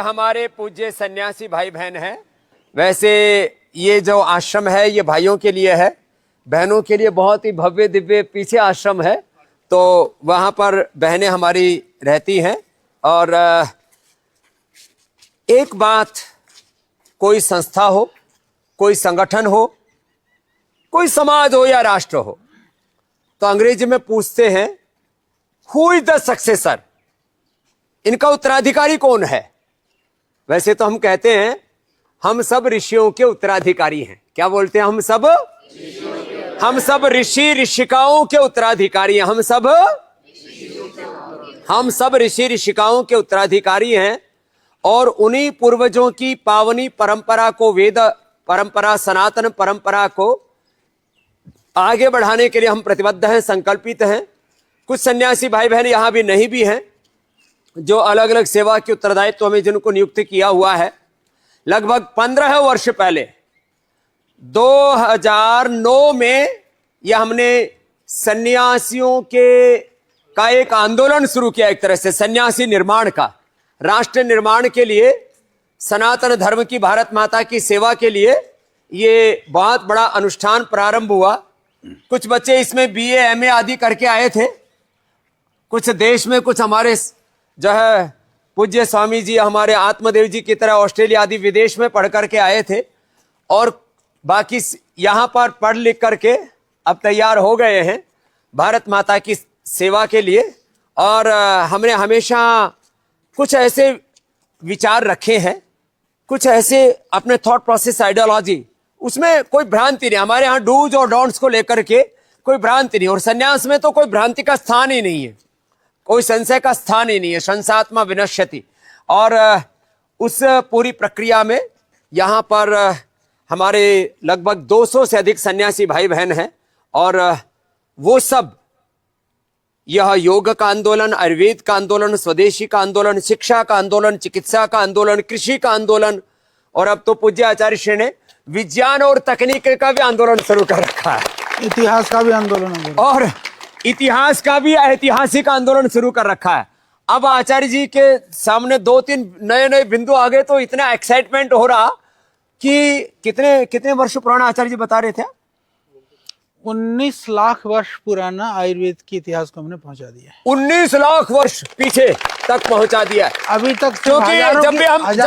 हमारे पूज्य सन्यासी भाई बहन हैं। वैसे ये जो आश्रम है ये भाइयों के लिए है, बहनों के लिए बहुत ही भव्य दिव्य पीछे आश्रम है, तो वहां पर बहनें हमारी रहती हैं। और एक बात, कोई संस्था हो, कोई संगठन हो, कोई समाज हो या राष्ट्र हो, तो अंग्रेजी में पूछते हैं हु इज द सक्सेसर, इनका उत्तराधिकारी कौन है। वैसे तो हम कहते हैं हम सब ऋषियों के उत्तराधिकारी हैं। क्या बोलते हैं? हम सब ऋषि ऋषिकाओं के उत्तराधिकारी हैं। हम सब ऋषि ऋषिकाओं के उत्तराधिकारी हैं और उन्हीं पूर्वजों की पावनी परंपरा को, वेद परंपरा, सनातन परंपरा को आगे बढ़ाने के लिए हम प्रतिबद्ध हैं, संकल्पित हैं। कुछ सन्यासी भाई बहन यहां भी नहीं भी हैं, जो अलग अलग सेवा के उत्तरदायित्व में जिनको नियुक्त किया हुआ है। लगभग 15 वर्ष पहले 2009 में यह हमने सन्यासियों का एक आंदोलन शुरू किया, एक तरह से सन्यासी निर्माण का, राष्ट्र निर्माण के लिए, सनातन धर्म की, भारत माता की सेवा के लिए ये बहुत बड़ा अनुष्ठान प्रारंभ हुआ। कुछ बच्चे इसमें बीए एमए आदि करके आए थे, कुछ देश में, कुछ हमारे जो है पूज्य स्वामी जी, हमारे आत्मदेव जी की तरह ऑस्ट्रेलिया आदि विदेश में पढ़ करके आए थे, और बाकी यहां पर पढ़ लिख करके अब तैयार हो गए हैं भारत माता की सेवा के लिए। और हमने हमेशा कुछ ऐसे विचार रखे हैं, कुछ ऐसे अपने थॉट प्रोसेस, आइडियोलॉजी, उसमें कोई भ्रांति नहीं। हमारे यहाँ डूज और डोंट्स को लेकर के कोई भ्रांति नहीं, और सन्यास में तो कोई भ्रांति का स्थान ही नहीं है, कोई संशय का स्थान ही नहीं है। संसात्मा विनश्यति। और उस पूरी प्रक्रिया में यहाँ पर हमारे लगभग 200 से अधिक सन्यासी भाई बहन हैं, और वो सब यह योग का आंदोलन, आयुर्वेद का आंदोलन, स्वदेशी का आंदोलन, शिक्षा का आंदोलन, चिकित्सा का आंदोलन, कृषि का आंदोलन, और अब तो पूज्य आचार्य श्री ने विज्ञान और तकनीक का भी आंदोलन शुरू कर रखा है, इतिहास का भी आंदोलन, और इतिहास का भी ऐतिहासिक आंदोलन शुरू कर रखा है। अब आचार्य जी के सामने 2-3 नए नए बिंदु आ गए, तो इतना एक्साइटमेंट हो रहा कि कितने वर्ष पुराना आचार्य जी बता रहे थे? 19 लाख वर्ष पुराना आयुर्वेद के इतिहास को हमने पहुंचा दिया है। 19 लाख वर्ष पीछे तक पहुंचा दिया है अभी तक। क्योंकि जब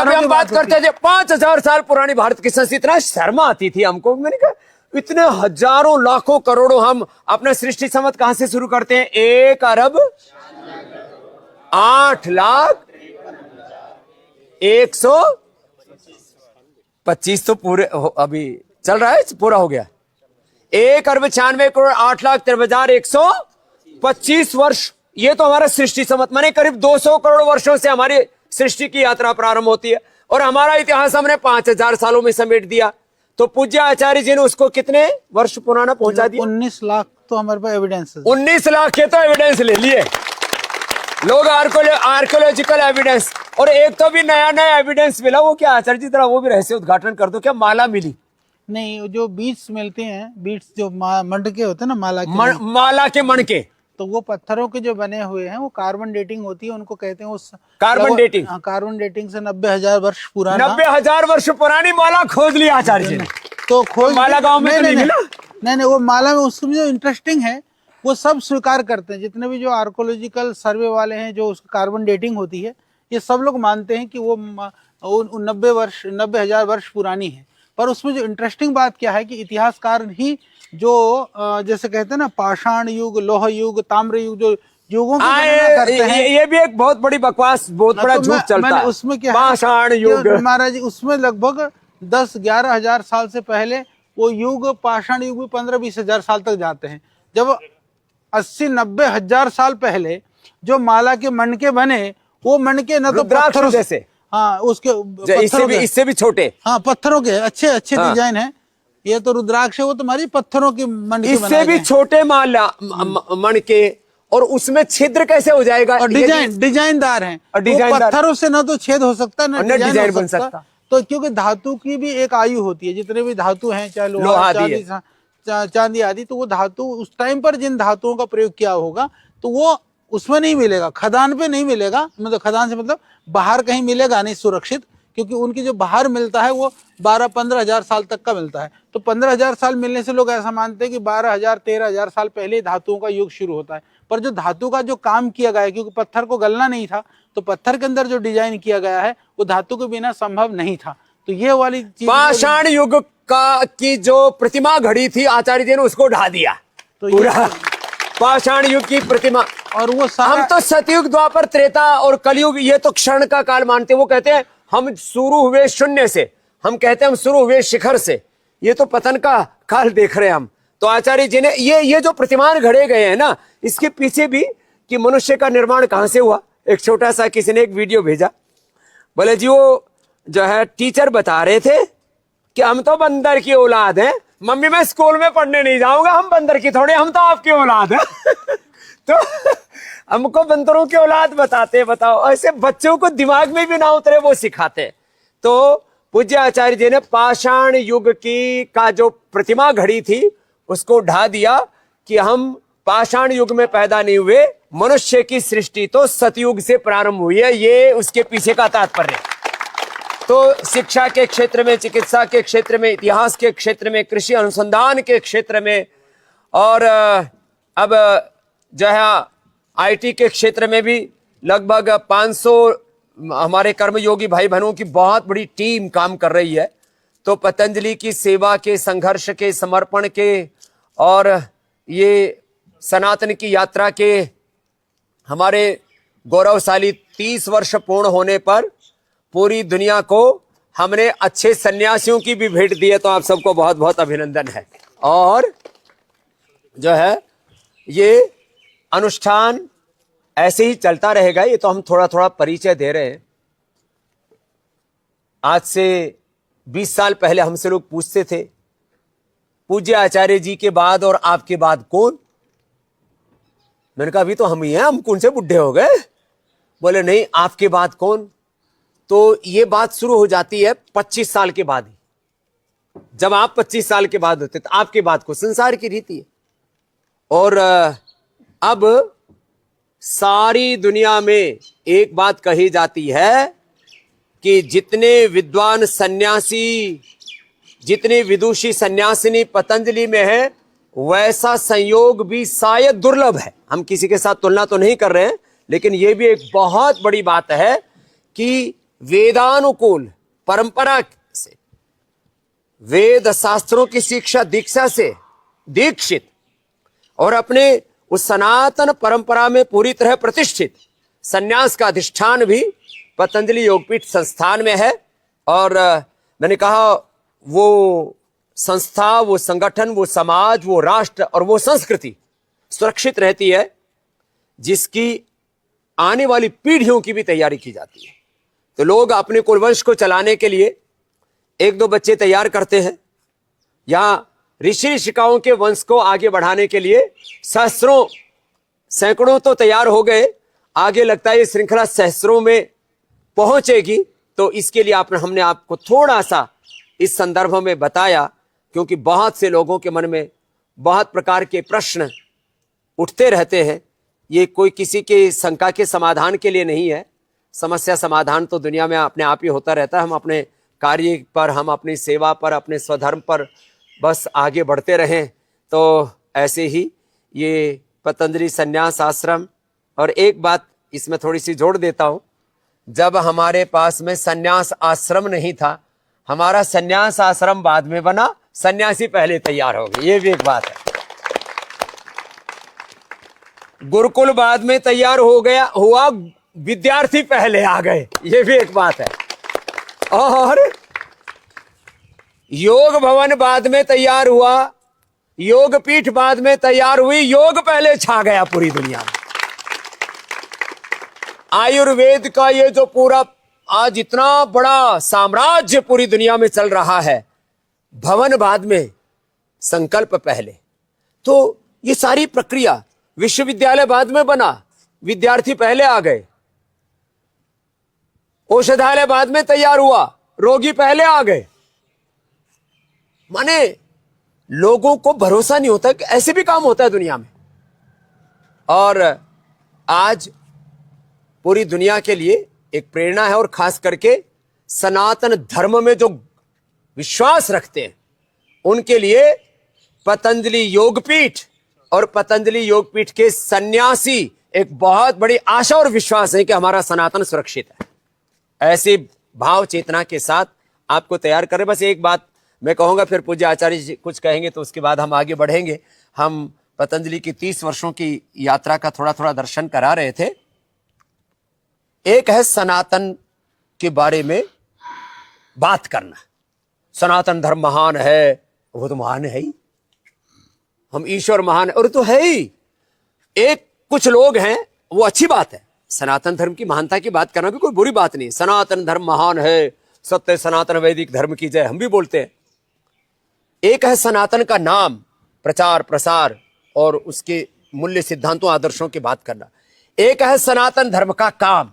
भी हम बात करते थे 5000 साल पुरानी भारत की संस्कृति, इतना शर्म आती थी हमको। मैंने कहा इतने हजारों लाखों करोड़ों हम अपना सृष्टि संवत कहां से शुरू करते हैं? 1 अरब 8 लाख 125 तो पूरे अभी चल रहा है, पूरा हो गया। 1 अरब 96 करोड़ 8 लाख 53,125 वर्ष, ये तो हमारा सृष्टि संवत, माने करीब 200 करोड़ वर्षों से हमारी सृष्टि की यात्रा प्रारंभ होती है, और हमारा इतिहास हमने 5000 सालों में समेट दिया। तो पूज्य आचार्य जी ने उसको कितने वर्ष पुराना पहुंचा दिया? 19 लाख तो हमारे पास एविडेंस है। 19 लाख के तो एविडेंस ले लिए लोग, आर्कियोलॉजिकल एविडेंस। और एक तो भी नया एविडेंस मिला, वो क्या आचार्य जी, जरा वो भी रहस्य उद्घाटन कर दो। क्या माला मिली? नहीं, जो बीट्स मिलते हैं, बीट्स जो मंडके होते हैं ना, माला के मणके, तो वो पत्थरों के जो बने हुए हैं, वो कार्बन डेटिंग होती है, उनको कहते हैं उस कार्बन डेटिंग। कार्बन डेटिंग से 90,000 वर्ष पुराना, 90,000 वर्ष पुरानी माला खोज लिया आचार्य जी ने। तो खोज माला गांव में नहीं मिला। नहीं, वो माला में उसमें जो इंटरेस्टिंग है वो सब स्वीकार करते हैं, जितने भी जो आर्कोलॉजिकल सर्वे वाले हैं, जो उसकी कार्बन डेटिंग होती है, ये सब लोग मानते हैं कि वो 90,000 वर्ष पुरानी है। पर उसमें जो इंटरेस्टिंग बात क्या है कि इतिहासकार ही जो जैसे कहते हैं ना, पाषाण युग, लोह युग, ताम्र युग, जो युगों की गणना करते हैं, ये भी एक बहुत बड़ी बकवास, बहुत बड़ा झूठ चलता है। उसमें क्या पाषाण युग, महाराज, उसमें लगभग 10-11 हजार साल से पहले वो युग, पाषाण युग भी 15-20 हजार साल तक जाते हैं। जब 80-90 हजार साल पहले जो माला के मणके बने, वो मणके न तो पत्थरों जैसे, हाँ, उसके इससे भी छोटे, हाँ, पत्थरों के अच्छे डिजाइन है। ये तो रुद्राक्ष है, वो तुम्हारी पत्थरों की मणके, इससे भी छोटे माला मणके, और उसमें छिद्र कैसे हो जाएगा? और डिजाइनदार है, पत्थरों से ना तो छेद हो सकता, ना डिजाइन बन सकता। तो क्योंकि धातु की भी एक आयु होती है, जितने भी धातु हैं, चाहे लोहा, चांदी आदि, तो वो धातु उस टाइम पर जिन धातुओं का प्रयोग किया होगा, तो वो उसमें नहीं मिलेगा, खदान पे नहीं मिलेगा, मतलब खदान से मतलब बाहर कहीं मिलेगा नहीं सुरक्षित, क्योंकि उनकी जो बाहर मिलता है वो 12-15 हजार साल तक का मिलता है। तो 15 हजार साल मिलने से लोग ऐसा मानते हैं कि 12,000-13,000 साल पहले धातुओं का युग शुरू होता है। पर जो धातु का जो काम किया गया है, क्योंकि पत्थर को गलना नहीं था, तो पत्थर के अंदर जो डिजाइन किया गया है वो धातु के बिना संभव नहीं था। तो ये वाली चीज, पाषाण युग का की जो प्रतिमा घड़ी थी आचार्य जी ने उसको ढा दिया, तो पूरा पाषाण युग की प्रतिमा। और वो हम तो सतयुग, द्वापर, त्रेता और कलयुग ये तो क्षण का काल मानते हैं। वो कहते हैं हम शुरू हुए शून्य से, हम कहते हैं हम शुरू हुए शिखर से, ये तो पतन का काल देख रहे हैं हम। तो आचार्य जी ने ये जो प्रतिमान घड़े गए हैं ना, इसके पीछे भी कि मनुष्य का निर्माण कहां से हुआ। एक छोटा सा किसी ने एक वीडियो भेजा, बोले जी वो जो है टीचर बता रहे थे कि हम तो बंदर की औलाद हैं, मम्मी मैं स्कूल में पढ़ने नहीं जाऊंगा, हम बंदर की थोड़े, हम तो आपकी औलाद हैं। तो हमको बंदरों की औलाद बताते, बताओ ऐसे बच्चों को दिमाग में भी ना उतरे वो सिखाते। तो पूज्य आचार्य जी ने पाषाण युग की का जो प्रतिमा घड़ी थी उसको ढा दिया कि हम पाषाण युग में पैदा नहीं हुए, मनुष्य की सृष्टि तो सतयुग से प्रारंभ हुई है, ये उसके पीछे का तात्पर्य। तो शिक्षा के क्षेत्र में, चिकित्सा के क्षेत्र में, इतिहास के क्षेत्र में, कृषि अनुसंधान के क्षेत्र में, और अब जो है आईटी के क्षेत्र में भी लगभग 500 हमारे कर्मयोगी भाई बहनों की बहुत बड़ी टीम काम कर रही है। तो पतंजलि की सेवा के, संघर्ष के, समर्पण के और ये सनातन की यात्रा के हमारे गौरवशाली 30 वर्ष पूर्ण होने पर पूरी दुनिया को हमने अच्छे सन्यासियों की भी भेंट दी है। तो आप सबको बहुत बहुत अभिनंदन है। और जो है ये अनुष्ठान ऐसे ही चलता रहेगा। ये तो हम थोड़ा थोड़ा परिचय दे रहे हैं। आज से 20 साल पहले हमसे लोग पूछते थे पूज्य आचार्य जी के बाद और आपके बाद कौन। मैंने कहा अभी तो हम ही हैं, हम कौन से बुढ़े हो गए। बोले नहीं, आपके बाद कौन। तो ये बात शुरू हो जाती है 25 साल के बाद ही। जब आप 25 साल के बाद होते तो आपके बाद को संसार की रीति है। और अब सारी दुनिया में एक बात कही जाती है कि जितने विद्वान सन्यासी, जितनी विदुषी सन्यासिनी पतंजलि में है, वैसा संयोग भी शायद दुर्लभ है। हम किसी के साथ तुलना तो नहीं कर रहे हैं, लेकिन यह भी एक बहुत बड़ी बात है कि वेदानुकूल परंपरा से, वेद शास्त्रों की शिक्षा दीक्षा से दीक्षित और अपने उस सनातन परंपरा में पूरी तरह प्रतिष्ठित सन्यास का अधिष्ठान भी पतंजलि योगपीठ संस्थान में है। और मैंने कहा वो संस्था, वो संगठन, वो समाज, वो राष्ट्र और वो संस्कृति सुरक्षित रहती है जिसकी आने वाली पीढ़ियों की भी तैयारी की जाती है। तो लोग अपने कुलवंश को चलाने के लिए 1-2 बच्चे तैयार करते हैं, या ऋषि ऋषिकाओं के वंश को आगे बढ़ाने के लिए सहस्रों, सैकड़ों तो तैयार हो गए। आगे लगता है ये श्रृंखला सहस्रों में पहुंचेगी। तो इसके लिए हमने आपको थोड़ा सा इस संदर्भ में बताया, क्योंकि बहुत से लोगों के मन में बहुत प्रकार के प्रश्न उठते रहते हैं। ये कोई किसी के शंका के समाधान के लिए नहीं है। समस्या समाधान तो दुनिया में अपने आप ही होता रहता है। हम अपने कार्य पर, हम अपनी सेवा पर, अपने स्वधर्म पर बस आगे बढ़ते रहें। तो ऐसे ही ये पतंजलि संन्यास आश्रम। और एक बात इसमें थोड़ी सी जोड़ देता हूं, जब हमारे पास में संन्यास आश्रम नहीं था, हमारा संन्यास आश्रम बाद में बना, सन्यासी पहले तैयार हो गए। ये भी एक बात है। गुरुकुल बाद में तैयार हो गया हुआ, विद्यार्थी पहले आ गए। ये भी एक बात है। और योग भवन बाद में तैयार हुआ, योग पीठ बाद में तैयार हुई, योग पहले छा गया पूरी दुनिया में। आयुर्वेद का ये जो पूरा आज इतना बड़ा साम्राज्य पूरी दुनिया में चल रहा है, भवन बाद में, संकल्प पहले। तो ये सारी प्रक्रिया, विश्वविद्यालय बाद में बना, विद्यार्थी पहले आ गए। औषधालय बाद में तैयार हुआ, रोगी पहले आ गए। माने लोगों को भरोसा नहीं होता कि ऐसे भी काम होता है दुनिया में। और आज पूरी दुनिया के लिए एक प्रेरणा है, और खास करके सनातन धर्म में जो विश्वास रखते हैं उनके लिए पतंजलि योगपीठ और पतंजलि योगपीठ के सन्यासी एक बहुत बड़ी आशा और विश्वास है कि हमारा सनातन सुरक्षित है। ऐसी भाव चेतना के साथ आपको तैयार करें। बस एक बात मैं कहूंगा, फिर पूज्य आचार्य जी कुछ कहेंगे तो उसके बाद हम आगे बढ़ेंगे। हम पतंजलि की 30 वर्षों की यात्रा का थोड़ा थोड़ा दर्शन करा रहे थे। एक है सनातन के बारे में बात करना, सनातन धर्म महान है, वो तो महान है ही, हम ईश्वर महान है, और तो है ही। एक कुछ लोग हैं, वो अच्छी बात है, सनातन धर्म की महानता की बात करना भी कोई बुरी बात नहीं। सनातन धर्म महान है, सत्य सनातन वैदिक धर्म की जय, हम भी बोलते हैं। एक है सनातन का नाम, प्रचार प्रसार और उसके मूल्य सिद्धांतों आदर्शों की बात करना। एक है सनातन धर्म का काम,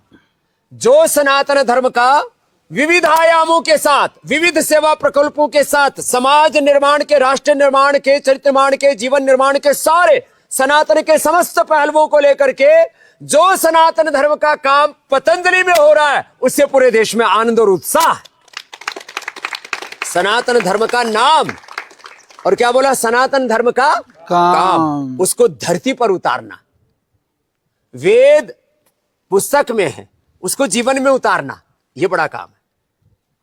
जो सनातन धर्म का विविध आयामों के साथ, विविध सेवा प्रकल्पों के साथ समाज निर्माण के, राष्ट्र निर्माण के, चरित्र निर्माण के, जीवन निर्माण के सारे सनातन के समस्त पहलुओं को लेकर के जो सनातन धर्म का काम पतंजलि में हो रहा है, उससे पूरे देश में आनंद और उत्साह। सनातन धर्म का नाम, और क्या बोला, सनातन धर्म का काम, उसको धरती पर उतारना। वेद पुस्तक में है, उसको जीवन में उतारना, यह बड़ा काम है।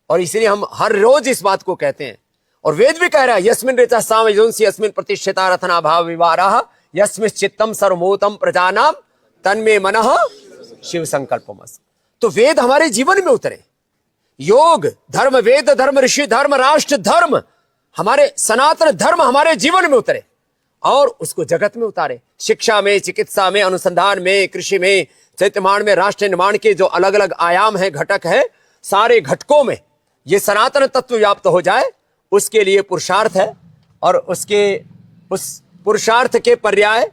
और इसलिए हम हर रोज इस बात को कहते हैं, और वेद भी कह रहा है, यस्मिन् ऋचा सामयुंसी यस्मिन् प्रतिष्ठिता रथना भाव विवाराः यस्मिन् चित्तम सर्वमूतम प्रजानाम तन्मे मनः शिव संकल्पमस्तु। तो वेद हमारे जीवन में उतरे, योग धर्म, वेद धर्म, ऋषि धर्म, राष्ट्र धर्म, हमारे सनातन धर्म हमारे जीवन में उतरे और उसको जगत में उतारे। शिक्षा में, चिकित्सा में, अनुसंधान में, कृषि में, चरित्र निर्माण में, राष्ट्र निर्माण के जो अलग अलग आयाम है, घटक है, सारे घटकों में ये सनातन तत्व व्याप्त हो जाए, उसके लिए पुरुषार्थ है। और उसके उस पुरुषार्थ के पर्याय